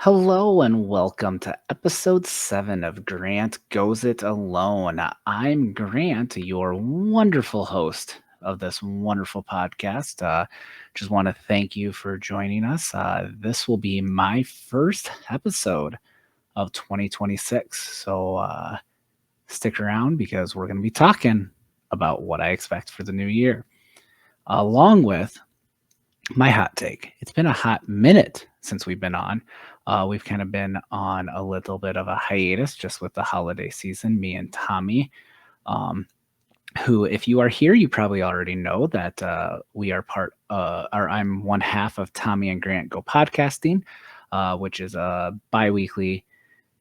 Hello and welcome to episode 7 of Grant Goes It Alone. I'm Grant, your wonderful host of this wonderful podcast. Just want to thank you for joining us. This will be my first episode of 2026. So stick around because we're going to be talking about what I expect for the new year, along with my hot take. It's been a hot minute since we've been on. We've kind of been on a little bit of a hiatus just with the holiday season, me and Tommy, um, who, if you are here, you probably already know that we are or I'm one half of Tommy and Grant Go Podcasting, which is a bi weekly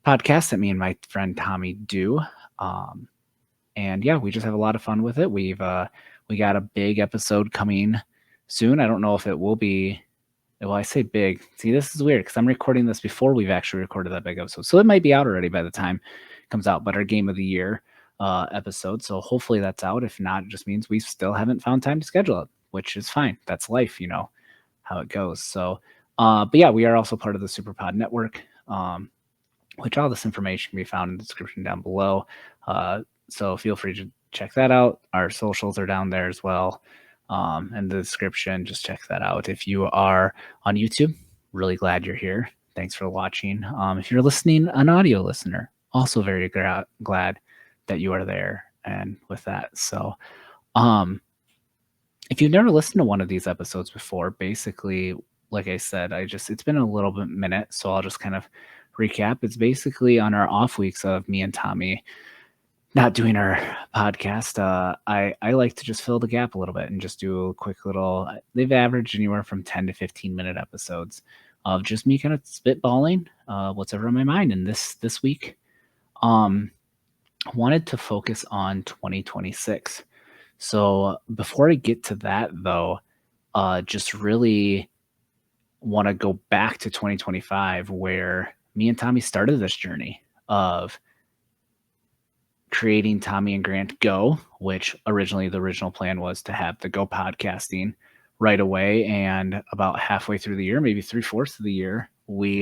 podcast that me and my friend Tommy do. Um, and yeah, we just have a lot of fun with it. We got a big episode coming soon. I don't know if it will be. Well, I say big. See, this is weird because I'm recording this before we've actually recorded that big episode, so it might be out already by the time it comes out. But our game of the year episode, so hopefully that's out. If not, it just means we still haven't found time to schedule it, which is fine. That's life, how it goes. So, but yeah, we are also part of the SuperPod Network. Which all this information can be found in the description down below. So feel free to check that out. Our socials are down there as well. And the description, just check that out. If you are on YouTube, really glad you're here. Thanks for watching. If you're listening, an audio listener, also very glad that you are there. And with that, so if you've never listened to one of these episodes before, basically, like I said, it's been a little bit minute, so I'll just kind of recap. It's basically on our off weeks of me and Tommy not doing our podcast. I like to just fill the gap a little bit and just do a quick little. They've averaged anywhere from 10 to 15 minute episodes of just me kind of spitballing what's ever on my mind. And this week, wanted to focus on 2026. So before I get to that, though, just really want to go back to 2025 where me and Tommy started this journey of creating Tommy and Grant Go, which originally the original plan was to have the Go podcasting right away. And about halfway through the year, maybe 3/4 of the year, we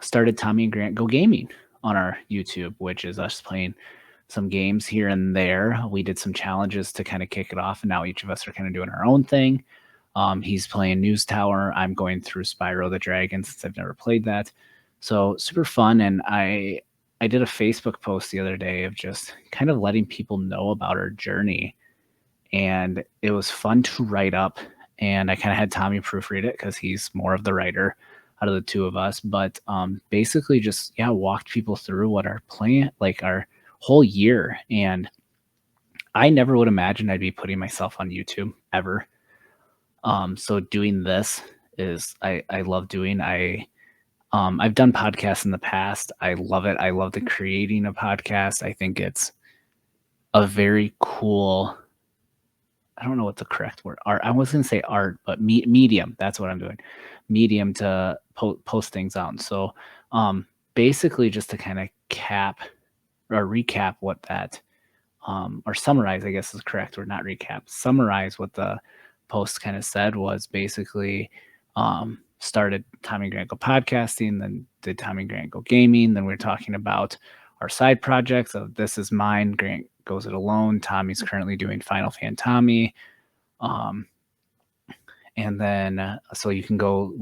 started Tommy and Grant Go Gaming on our YouTube, which is us playing some games here and there. We did some challenges to kind of kick it off, and now each of us are kind of doing our own thing. He's playing News Tower. I'm going through Spyro the Dragon since I've never played that. So super fun. And I did a Facebook post the other day of just kind of letting people know about our journey. And it was fun to write up. And I kind of had Tommy proofread it because he's more of the writer out of the two of us. But basically just, walked people through what our plan, like our whole year. And I never would imagine I'd be putting myself on YouTube ever. So doing this is I love doing. I've done podcasts in the past. I love it. I love the creating a podcast. I think it's a very cool. I don't know what the correct word art. I was going to say art, but medium. That's what I'm doing. Medium to post things out. So basically, just to kind of recap what that or summarize, I guess is correct, or not recap. Summarize what the post kind of said was basically started Tommy and Grant Go podcasting, then did Tommy and Grant Go gaming. Then we were talking about our side projects of This Is Mine, Grant Goes It Alone. Tommy's currently doing Final Fan Tommy. And then, so you can go,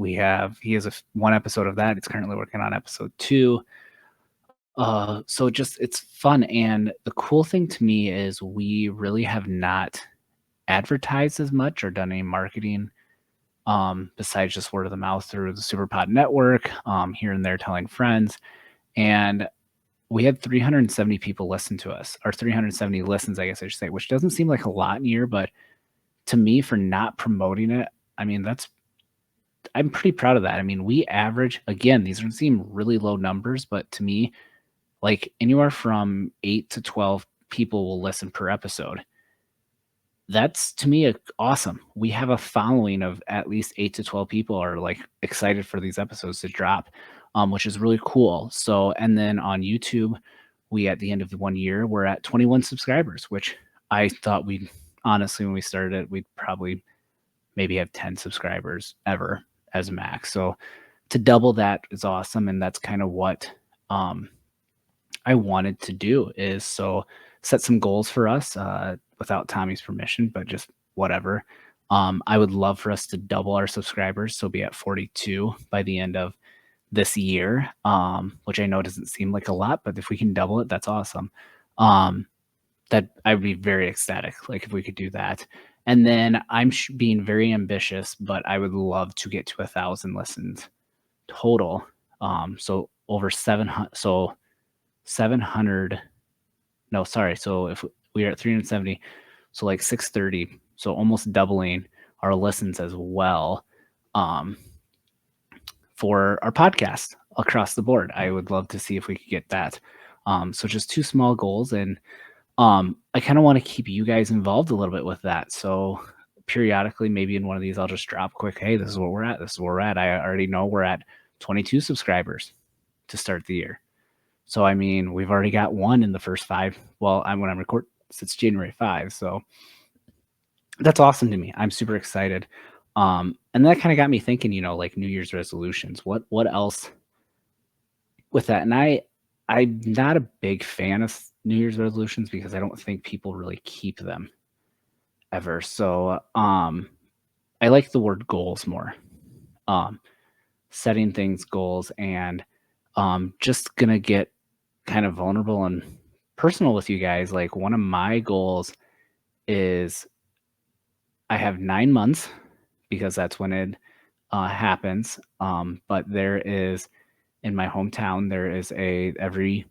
he has one episode of that. It's currently working on episode 2. So it's fun. And the cool thing to me is we really have not advertised as much or done any marketing besides just word of the mouth through the SuperPod Network, here and there telling friends. And we had 370 people listen to us, or 370 listens, I guess I should say, which doesn't seem like a lot in a year, but to me, for not promoting it, I mean, I'm pretty proud of that. I mean, we average, again, these don't seem really low numbers, but to me, like anywhere from 8 to 12 people will listen per episode. That's, to me, awesome. We have a following of at least 8 to 12 people are like excited for these episodes to drop, which is really cool. So, and then on YouTube, we, at the end of the 1 year, we're at 21 subscribers, which I thought honestly, when we started it, we'd probably maybe have 10 subscribers ever. as max. So to double that is awesome, and that's kind of what I wanted to do, is so set some goals for us without Tommy's permission, but just whatever. I would love for us to double our subscribers, so be at 42 by the end of this year, which I know doesn't seem like a lot, but if we can double it, that's awesome. That I'd be very ecstatic, like if we could do that. And then I'm being very ambitious, but I would love to get to 1,000 listens total. So over 700, so 700, no, sorry. So if we are at 370, so like 630, so almost doubling our listens as well. For our podcast across the board, I would love to see if we could get that. So just two small goals, and I kind of want to keep you guys involved a little bit with that. So periodically, maybe in one of these, I'll just drop quick, hey, this is what we're at. This is where we're at. I already know we're at 22 subscribers to start the year. So, I mean, we've already got one in the first 5. Well, when I'm recording, it's January 5. So that's awesome to me. I'm super excited. And that kind of got me thinking, like New Year's resolutions. What else with that? And I'm not a big fan of New Year's resolutions because I don't think people really keep them ever. So I like the word goals more. Setting things goals, and just gonna get kind of vulnerable and personal with you guys. Like, one of my goals is I have 9 months, because that's when it happens. But there is, in my hometown, there is every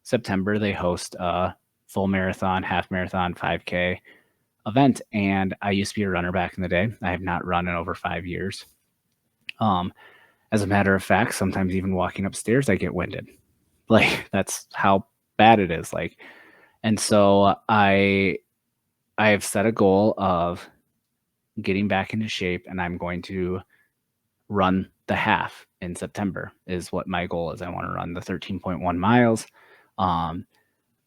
September they host a full marathon, half marathon, 5K event. And I used to be a runner back in the day. I have not run in over 5 years. As a matter of fact, sometimes even walking upstairs, I get winded. Like, that's how bad it is. Like, and so I have set a goal of getting back into shape, and I'm going to run the half in September is what my goal is. I want to run the 13.1 miles.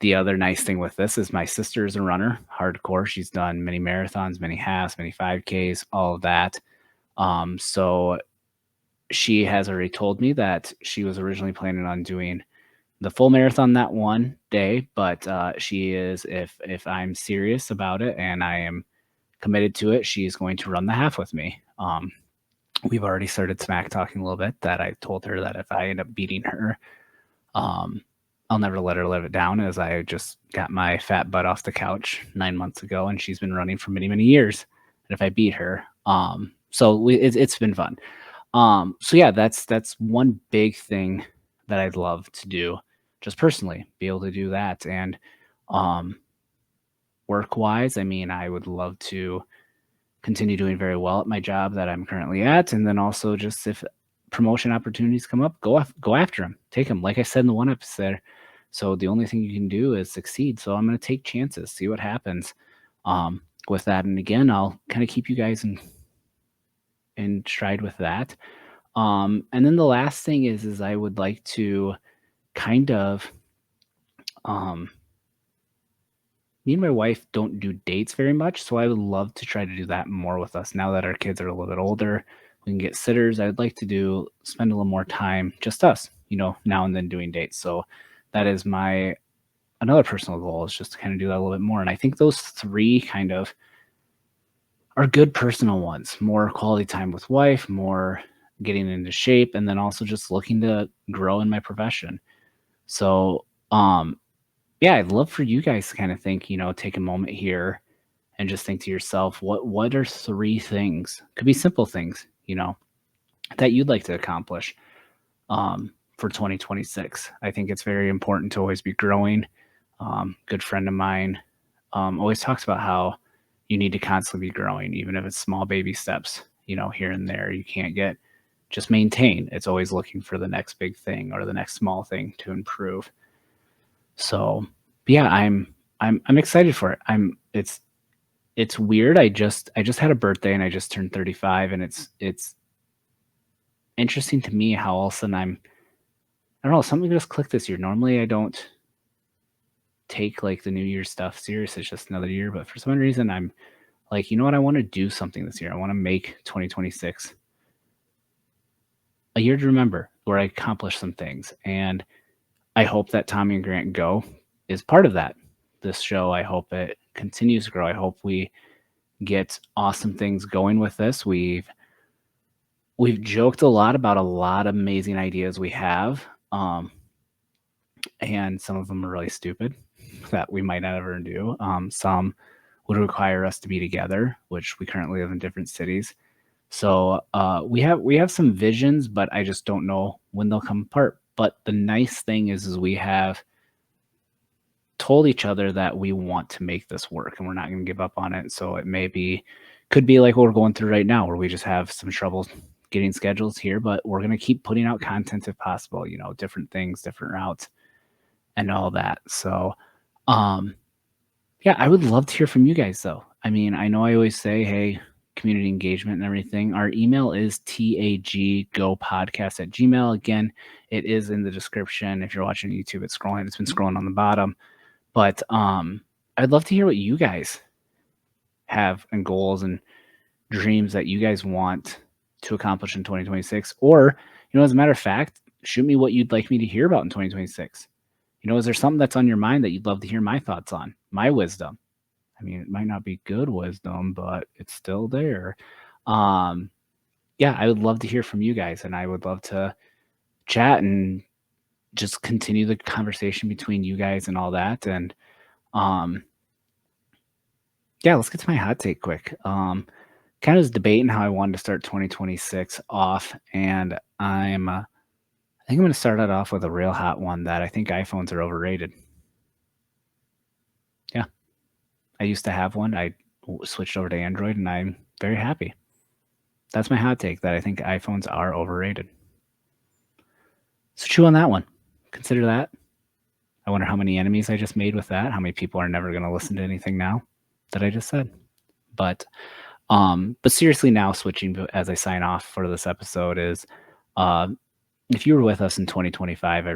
The other nice thing with this is my sister is a runner, hardcore. She's done many marathons, many halves, many 5Ks, all of that. So she has already told me that she was originally planning on doing the full marathon that one day, but she is, if I'm serious about it and I am committed to it, she's going to run the half with me. We've already started smack talking a little bit, that I told her that if I end up beating her, I'll never let her live it down, as I just got my fat butt off the couch 9 months ago, and she's been running for many, many years. And if I beat her, so it's been fun. So yeah, that's one big thing that I'd love to do, just personally, be able to do that. And work wise, I mean, I would love to continue doing very well at my job that I'm currently at, and then also just if promotion opportunities come up, go after them, take them. Like I said in the one episode, so the only thing you can do is succeed. So I'm going to take chances, see what happens with that. And again, I'll kind of keep you guys in stride with that. And then the last thing is I would like to kind of, me and my wife don't do dates very much, so I would love to try to do that more with us. Now that our kids are a little bit older, we can get sitters. I'd like to spend a little more time, just us, now and then, doing dates. So that is another personal goal, is just to kind of do that a little bit more. And I think those 3 kind of are good personal ones: more quality time with wife, more getting into shape, and then also just looking to grow in my profession. So, yeah, I'd love for you guys to kind of think, take a moment here and just think to yourself, what are 3 things, could be simple things, that you'd like to accomplish for 2026. I think it's very important to always be growing. Good friend of mine always talks about how you need to constantly be growing, even if it's small baby steps, here and there. You can't just maintain. It's always looking for the next big thing or the next small thing to improve. So yeah, I'm excited for it. It's weird. I just had a birthday, and I just turned 35, and it's interesting to me how all of a sudden I don't know, something just clicked this year. Normally I don't take like the New Year's stuff serious. It's just another year, but for some reason I'm like, you know what? I want to do something this year. I want to make 2026 a year to remember where I accomplished some things. And I hope that Tommy and Grant Go is part of that. This show, I hope it continues to grow. I hope we get awesome things going with this. We've joked a lot about a lot of amazing ideas we have. And some of them are really stupid that we might not ever do. Some would require us to be together, which we currently live in different cities. So we have some visions, but I just don't know when they'll come apart. But the nice thing is we have told each other that we want to make this work and we're not going to give up on it. So it could be like what we're going through right now, where we just have some trouble getting schedules here, but we're going to keep putting out content if possible, different things, different routes and all that. So, yeah, I would love to hear from you guys though. I mean, I know I always say, hey, community engagement and everything. Our email is taggopodcast@gmail. Again, it is in the description. If you're watching YouTube, it's been scrolling on the bottom. But I'd love to hear what you guys have and goals and dreams that you guys want to accomplish in 2026. Or, as a matter of fact, shoot me what you'd like me to hear about in 2026. Is there something that's on your mind that you'd love to hear my thoughts on, my wisdom? I mean, it might not be good wisdom, but it's still there. Yeah, I would love to hear from you guys, and I would love to chat and just continue the conversation between you guys and all that. And yeah, let's get to my hot take quick. Kind of was debating how I wanted to start 2026 off, and I think I'm going to start it off with a real hot one that I think iPhones are overrated. Yeah, I used to have one. I switched over to Android, and I'm very happy. That's my hot take, that I think iPhones are overrated. So chew on that one. Consider that. I wonder how many enemies I just made with that. How many people are never going to listen to anything now that I just said. But seriously, now switching as I sign off for this episode is, if you were with us in 2025, I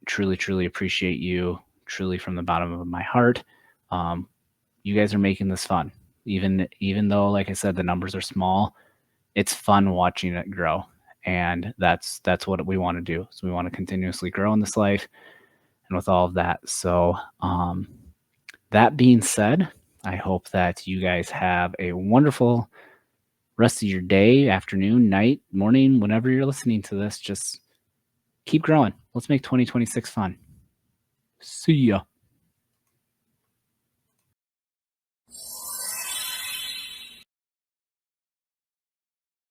truly, truly appreciate you, truly from the bottom of my heart. You guys are making this fun. Even though, like I said, the numbers are small, it's fun watching it grow. And that's what we want to do. So we want to continuously grow in this life and with all of that. So that being said, I hope that you guys have a wonderful rest of your day, afternoon, night, morning, whenever you're listening to this. Just keep growing. Let's make 2026 fun. See ya.